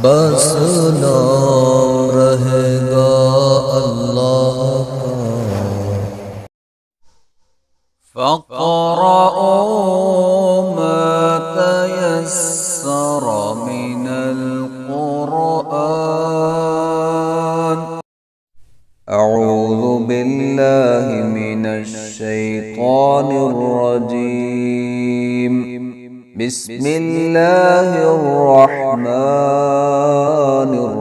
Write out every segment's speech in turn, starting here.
बस नाम रहेगा अल्लाह का। फ़क़रऊँ मा तयस्सर मिनल क़ुरआन। अऊज़ु बिल्लाहि मिनश शैतानिर रजीम। बिस्मिल्लाहिर रहमानिर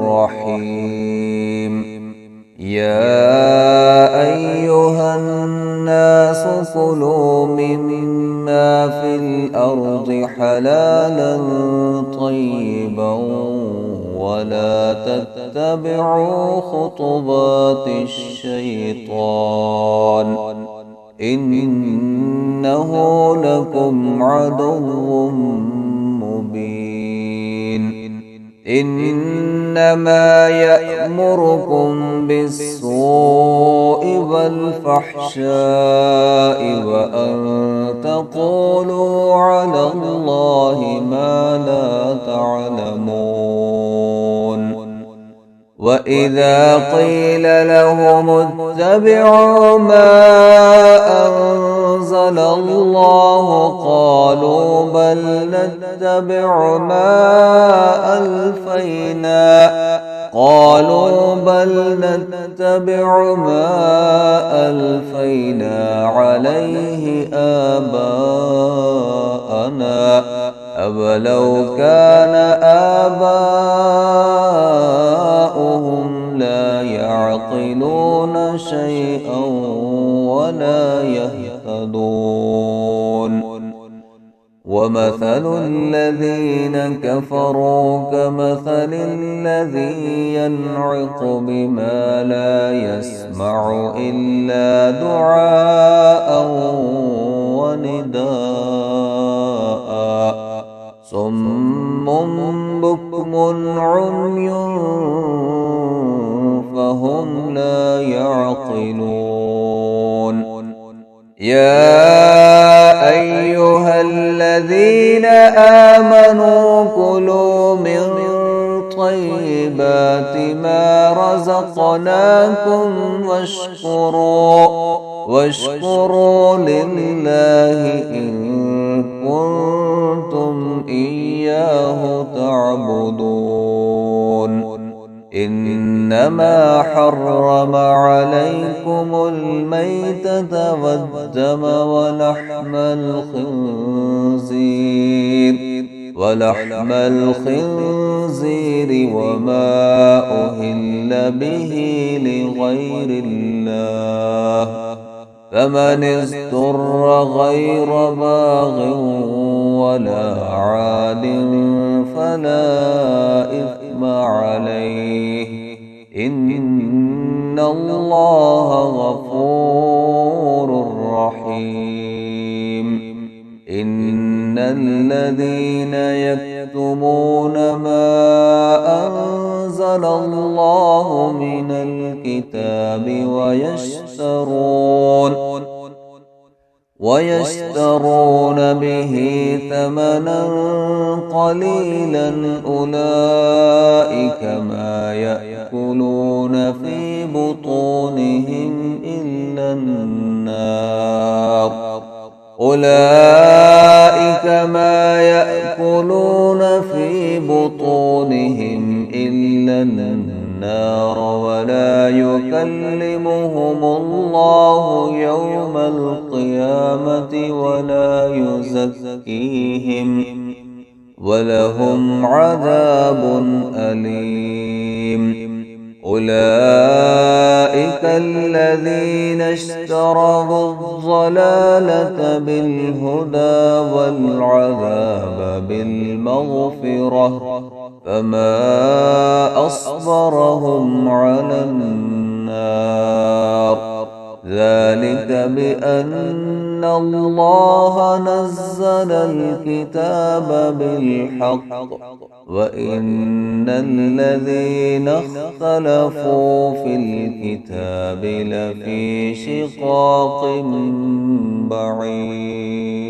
रहीम। या अय्युहन नासु कुलू मिम्मा फिल अर्दि हलालन तय्यिबन वला तत्तबि'ू खुतुवातिश शैतान इन्नहु लकुम अदुव्वुम मुबीन। इन्नमा यअमुरुकुम बिस्सूइ वल फ़हशाइ व अन तक़ूलू अलल्लाहि मा ला तअलमून। वइज़ा क़ील लहुम इत्तबि'ू मा अंज़लल्लाहु क़ालू बल नत्तबि'ु मा अल्फ़ैना अलैहि आबाअना अवलौ कान आबाउहुम ला यअक़िलून शैअन वला यहतदून। वमथलु الذين كفروا كمثل الذي ينعق بما لا يسمع إلا دعاء ونداء صم بكم عمي فهم لا يعقلون. يا أيها الذين آمنوا كلوا من طيبات ما رزقناكم واشكروا لله إن كنتم إياه تعبدون. إنما حرم عليكم الميتة والدم ولحم الخنزير وما أهل به لغير الله فمن اضطر غير باغ ولا عاد فلا إثم عليه إن الله غفور رحيم. إن الذين يكتمون ما أنزل الله من الكتاب ويشترون به ثمنا قليلا أولئك ما يأكلون في بطونهم إلا النار ولا يكلمهم الله يوم القيامة ولا يزكيهم ولهم عذاب أليم. أولئك الذين اشتروا الضلالة بالهدى والعذاب بالمغفرة فما أصبرهم على النار. ذلك بأن الله نزل الكتاب بالحق وإن الذين اختلفوا في الكتاب لفي شقاق بعيد.